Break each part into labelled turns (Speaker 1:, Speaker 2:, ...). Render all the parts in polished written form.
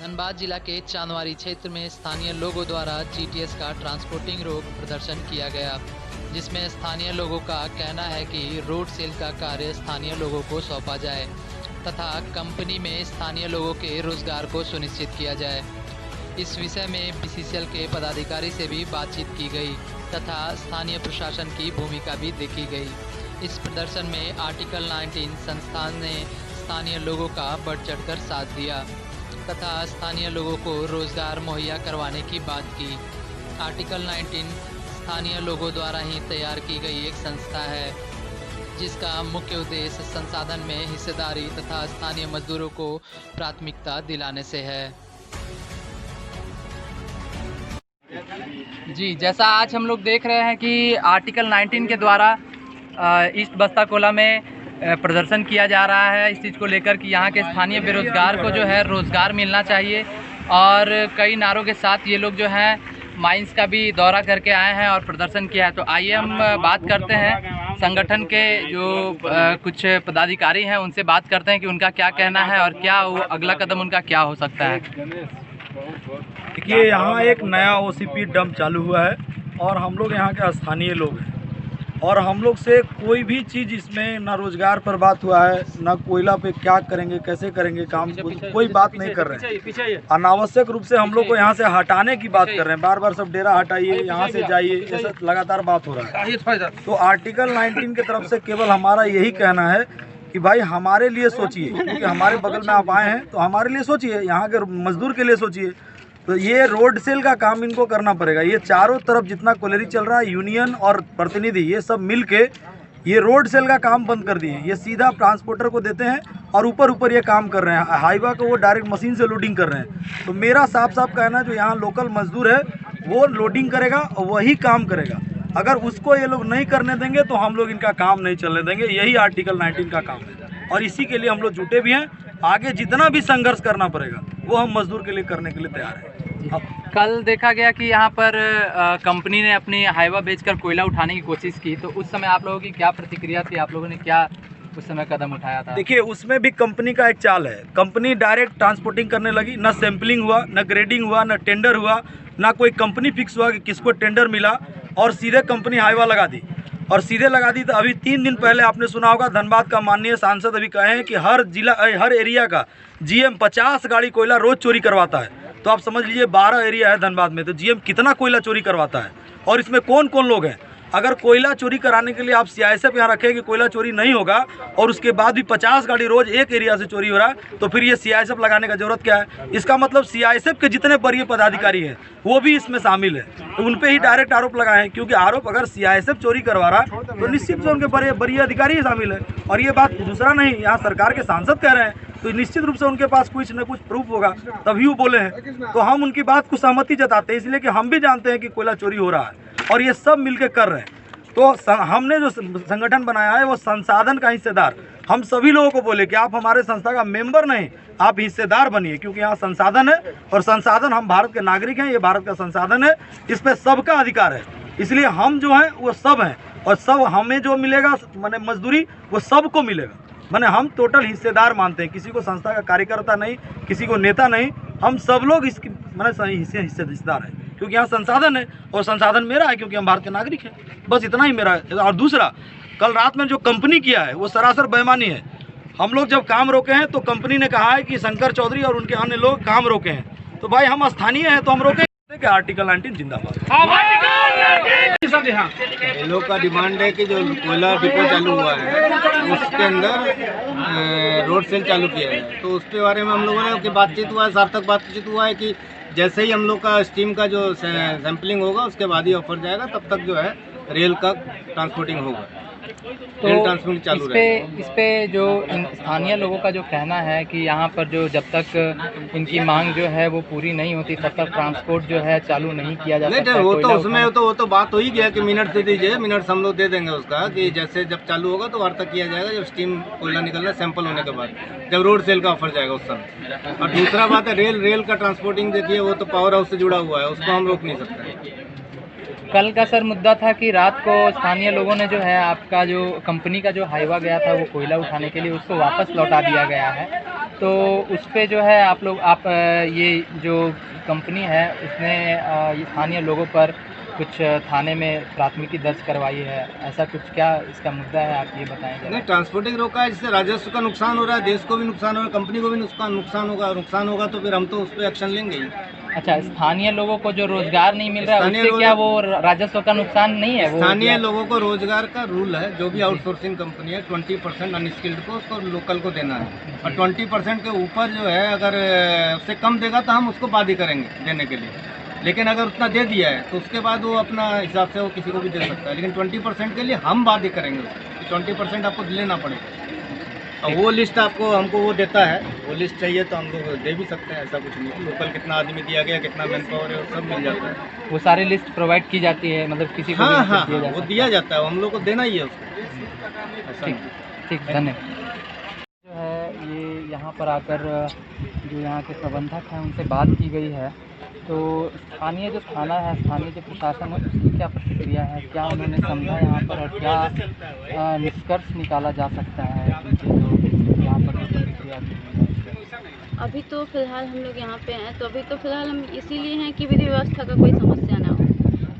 Speaker 1: धनबाद जिला के चांदवारी क्षेत्र में स्थानीय लोगों द्वारा जीटीएस का ट्रांसपोर्टिंग रोक प्रदर्शन किया गया, जिसमें स्थानीय लोगों का कहना है कि रोड सेल का कार्य स्थानीय लोगों को सौंपा जाए तथा कंपनी में स्थानीय लोगों के रोजगार को सुनिश्चित किया जाए। इस विषय में बीसीसीएल के पदाधिकारी से भी बातचीत की गई तथा स्थानीय प्रशासन की भूमिका भी देखी गई। इस प्रदर्शन में आर्टिकल 19 संस्थान ने स्थानीय लोगों का बढ़ चढ़कर साथ दिया तथा स्थानीय लोगों को रोजगार मुहैया करवाने की बात की। आर्टिकल 19 स्थानीय लोगों द्वारा ही तैयार की गई एक संस्था है, जिसका मुख्य उद्देश्य संसाधन में हिस्सेदारी तथा स्थानीय मजदूरों को प्राथमिकता दिलाने से है।
Speaker 2: जी, जैसा आज हम लोग देख रहे हैं कि आर्टिकल 19 के द्वारा ईस्ट बस्ता कोला में प्रदर्शन किया जा रहा है इस चीज़ को लेकर कि यहाँ के स्थानीय बेरोजगार को जो है रोज़गार मिलना चाहिए। और कई नारों के साथ ये लोग जो हैं माइंस का भी दौरा करके आए हैं और प्रदर्शन किया है। तो आइए हम बात करते हैं संगठन के जो कुछ पदाधिकारी हैं, उनसे बात करते हैं कि उनका क्या कहना है और क्या वो अगला कदम उनका क्या हो सकता है।
Speaker 3: देखिए, यहाँ एक नया ओसीपी डंप चालू हुआ है और हम लोग यहाँ के स्थानीय लोग हैं और हम लोग से कोई भी चीज़ इसमें ना रोजगार पर बात हुआ है, ना कोयला पे क्या करेंगे, कैसे करेंगे काम, कोई बात नहीं कर रहे हैं। अनावश्यक रूप से हम लोग को यहाँ से हटाने की बात कर रहे हैं। बार बार सब डेरा हटाइए, यहाँ से जाइए, ऐसा लगातार बात हो रहा है। तो आर्टिकल 19 की तरफ से केवल हमारा यही कहना है कि भाई हमारे लिए सोचिए, क्योंकि हमारे बगल में आप आए हैं तो हमारे लिए सोचिए, यहाँ के मजदूर के लिए सोचिए। तो ये रोड सेल का काम इनको करना पड़ेगा। ये चारों तरफ जितना कोलेरी चल रहा है, यूनियन और प्रतिनिधि ये सब मिल के ये रोड सेल का काम बंद कर दिए। ये सीधा ट्रांसपोर्टर को देते हैं और ऊपर ये काम कर रहे हैं। हाईवा को वो डायरेक्ट मशीन से लोडिंग कर रहे हैं। तो मेरा साफ साफ कहना, जो यहाँ लोकल मजदूर है वो लोडिंग करेगा और वही काम करेगा। अगर उसको ये लोग नहीं करने देंगे तो हम लोग इनका काम नहीं चलने देंगे। यही आर्टिकल 19 का काम है और इसी के लिए हम लोग जुटे भी हैं। आगे जितना भी संघर्ष करना पड़ेगा वो हम मजदूर के लिए करने के लिए तैयार हैं।
Speaker 2: कल देखा गया कि यहाँ पर कंपनी ने अपनी हाईवा बेचकर कोयला उठाने की कोशिश की, तो उस समय आप लोगों की क्या प्रतिक्रिया थी? आप लोगों ने क्या उस समय कदम उठाया था?
Speaker 3: देखिए, उसमें भी कंपनी का एक चाल है। कंपनी डायरेक्ट ट्रांसपोर्टिंग करने लगी, ना सैंपलिंग हुआ, ना ग्रेडिंग हुआ, ना टेंडर हुआ, ना कोई कंपनी फिक्स हुआ कि किसको टेंडर मिला, और सीधे कंपनी हाईवा लगा दी। और सीधे लगा दी तो अभी 3 दिन पहले आपने सुना होगा, धनबाद का माननीय सांसद अभी कहे हैं कि हर जिला हर एरिया का जीएम 50 गाड़ी कोयला रोज चोरी करवाता है। तो आप समझ लीजिए 12 एरिया है धनबाद में, तो जीएम कितना कोयला चोरी करवाता है और इसमें कौन कौन लोग हैं। अगर कोयला चोरी कराने के लिए आप सीआईएसएफ यहाँ रखें कि कोयला चोरी नहीं होगा और उसके बाद भी 50 गाड़ी रोज एक एरिया से चोरी हो रहा है, तो फिर ये सीआईएसएफ लगाने का जरूरत क्या है? इसका मतलब सीआईएसएफ के जितने वरीय पदाधिकारी हैं वो भी इसमें शामिल है। तो उन पे ही डायरेक्ट आरोप लगाए हैं, क्योंकि आरोप अगर सीआईएसएफ चोरी करवा रहा है तो निश्चित से उनके वरीय अधिकारी ही शामिल है। और ये बात दूसरा नहीं, यहाँ सरकार के सांसद कह रहे हैं तो निश्चित रूप से उनके पास कुछ न कुछ प्रूफ होगा, तभी वो बोले हैं। तो हम उनकी बात को सहमति जताते हैं, इसलिए कि हम भी जानते हैं कि कोयला चोरी हो रहा है और ये सब मिलकर कर रहे हैं। तो हमने जो संगठन बनाया है वो संसाधन का हिस्सेदार, हम सभी लोगों को बोले कि आप हमारे संस्था का मेंबर नहीं, आप हिस्सेदार बनिए, क्योंकि यहाँ संसाधन है और संसाधन, हम भारत के नागरिक हैं, ये भारत का संसाधन है, इस पर सबका अधिकार है। इसलिए हम जो हैं वो सब हैं और सब हमें जो मिलेगा माने मजदूरी वो सबको मिलेगा। माने हम टोटल हिस्सेदार मानते हैं, किसी को संस्था का कार्यकर्ता नहीं, किसी को नेता नहीं, हम सब लोग इसकी माने हिस्सेदार हैं, क्योंकि यहाँ संसाधन है और संसाधन मेरा है क्योंकि हम भारत के नागरिक हैं। बस इतना ही मेरा है। और दूसरा, कल रात में जो कंपनी किया है वो सरासर बेईमानी है। हम लोग जब काम रोके हैं तो कंपनी ने कहा है कि शंकर चौधरी और उनके अन्य लोग काम रोके हैं। तो भाई हम स्थानीय हैं तो हम रोके कि आर्टिकल 19 जिंदाबाद।
Speaker 4: ये लोग का डिमांड है कि जो कोयला डिपो चालू हुआ है उसके अंदर रोड सेल चालू किया है, तो उसके बारे में हम लोगों ने बातचीत हुआ है, सार्थक बातचीत हुआ है कि जैसे ही हम लोग का स्टीम का जो सैंपलिंग होगा उसके बाद ही ऑफर जाएगा, तब तक जो है रेल का ट्रांसपोर्टिंग होगा, रेल ट्रांसपोर्ट चालू रहेगा।
Speaker 2: इस पे जो स्थानीय लोगों का जो कहना है कि यहाँ पर जो जब तक इनकी मांग जो है वो पूरी नहीं होती तब तक ट्रांसपोर्ट जो है चालू नहीं किया जा सकता।
Speaker 4: वो तो उसमें वो तो बात हो ही गया कि मिनट दे दीजिए, मिनट हम लोग दे देंगे उसका, कि जैसे जब चालू होगा तो वार्ता किया जाएगा, जब स्टीम कोयला निकलना सैंपल होने के बाद, जब रोड सेल का ऑफर जाएगा उस समय। और दूसरा बात है रेल का ट्रांसपोर्टिंग, देखिए वो तो पावर हाउस से जुड़ा हुआ है, उसको हम रोक नहीं सकते।
Speaker 2: कल का सर मुद्दा था कि रात को स्थानीय लोगों ने जो है आपका जो कंपनी का जो हाईवा गया था वो कोयला उठाने के लिए, उसको वापस लौटा दिया गया है। तो उस पे जो है आप ये जो कंपनी है उसने ये स्थानीय लोगों पर कुछ थाने में प्राथमिकी दर्ज करवाई है, ऐसा कुछ क्या इसका मुद्दा है, आप ये बताएं जरा।
Speaker 4: नहीं, ट्रांसपोर्टिंग रोका है, जिससे राजस्व का नुकसान हो रहा है, देश को भी नुकसान हो रहा है, कंपनी को भी नुकसान होगा तो फिर हम तो उस पर एक्शन लेंगे ही।
Speaker 2: अच्छा, स्थानीय लोगों को जो रोजगार नहीं मिल रहा है उससे क्या वो राजस्व का नुकसान नहीं है?
Speaker 4: स्थानीय लोगों को रोजगार का रूल है, जो भी आउटसोर्सिंग कंपनी है 20% अनस्किल्ड को उसको लोकल को देना है, और 20% के ऊपर जो है अगर उससे कम देगा तो हम उसको बाध्य करेंगे देने के लिए। लेकिन अगर उतना दे दिया है तो उसके बाद वो अपना हिसाब से वो किसी को भी दे सकता है, लेकिन 20% के लिए हम बाध्य करेंगे उसको, 20% आपको लेना पड़ेगा। और वो लिस्ट हमको वो देता है, वो लिस्ट चाहिए तो हम लोग दे भी सकते हैं, ऐसा कुछ नहीं। लोकल कितना आदमी दिया गया, कितना मैन पावर है, वो सब मिल जाता है।
Speaker 2: वो सारी लिस्ट प्रोवाइड की जाती है, मतलब किसी को
Speaker 4: हाँ
Speaker 2: भी
Speaker 4: हाँ,
Speaker 2: दिया जा
Speaker 4: वो
Speaker 2: सकता
Speaker 4: दिया
Speaker 2: है।
Speaker 4: जाता है, हम लोग को देना ही है उसको।
Speaker 2: ठीक ठीक, धन्यवाद। जो है ये यहाँ पर आकर जो यहाँ के प्रबंधक हैं उनसे बात की गई है, तो स्थानीय जो थाना है, स्थानीय जो प्रशासन है उसकी क्या प्रतिक्रिया है, क्या उन्होंने समझा यहाँ पर, और क्या निष्कर्ष निकाला जा सकता है उनके जो यहाँ पर जो प्रतिक्रिया दी गई है।
Speaker 5: अभी तो फ़िलहाल हम लोग यहाँ पे हैं, तो अभी तो फ़िलहाल हम इसीलिए हैं कि विधि व्यवस्था का कोई समस्या ना हो,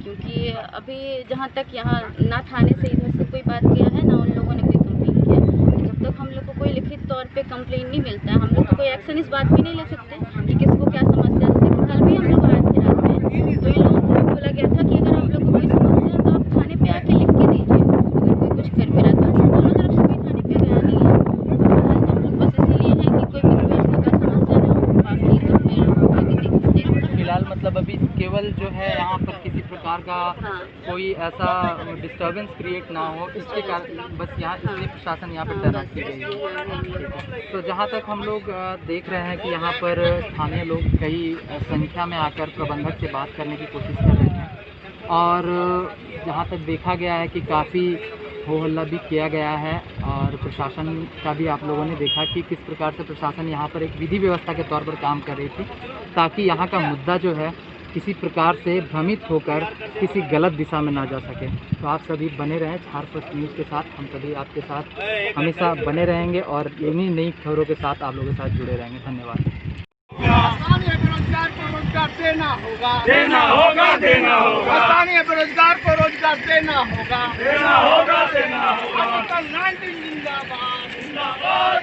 Speaker 5: क्योंकि अभी जहाँ तक यहाँ ना थाने से इधर से कोई बात किया है ना उन लोगों ने कोई कंप्लेन किया। जब तक हम लोग को कोई लिखित तौर पे कंप्लेन नहीं मिलता है, हम लोग तो कोई एक्शन इस बात पे नहीं ले सकते कि किसको क्या समस्या है। जैसे कल भी हम लोग आए थे रात में, तो इन लोगों को बोला गया था कि अगर आप लोग को कोई समस्या है तो आप थाने पे आके लिख के दीजिए, अगर कोई कुछ कर भी रहा था। दोनों तरफ से कोई थाने पे गया नहीं है, तो फिलहाल तो हम लोग बस इसीलिए हैं कि कोई विधि व्यवस्था का समस्या ना हो, बाकी तो फिर आगे देखते।
Speaker 2: फिलहाल मतलब अभी केवल जो है यहाँ पर किसी प्रकार का
Speaker 5: हाँ।
Speaker 2: कोई ऐसा डिस्टर्बेंस क्रिएट ना हो, इसके कारण बस यहाँ इसलिए प्रशासन यहाँ पर तैनात की गई है। तो जहाँ तक हम लोग देख रहे हैं कि यहाँ पर स्थानीय लोग कई संख्या में आकर प्रबंधक से बात करने की कोशिश कर रहे हैं, और जहाँ तक देखा गया है कि काफ़ी हो हल्ला भी किया गया है, और प्रशासन का भी आप लोगों ने देखा कि किस प्रकार से प्रशासन यहाँ पर एक विधि व्यवस्था के तौर पर काम कर रही थी, ताकि यहाँ का मुद्दा जो है किसी प्रकार से भ्रमित होकर किसी गलत दिशा में ना जा सके। तो आप सभी बने रहें झारखंड न्यूज़ के साथ, हम सभी आपके साथ हमेशा बने रहेंगे और इन्हीं नई खबरों के साथ आप लोगों के साथ जुड़े रहेंगे। धन्यवाद।
Speaker 6: स्थानीय बेरोजगार को रोजगार देना होगा, देना होगा, देना होगा। स्थानीय बेरोजगार को रोजगार देना होगा, देना होगा, देना होगा। आर्टिकल 19 जिंदाबाद, जिंदाबाद।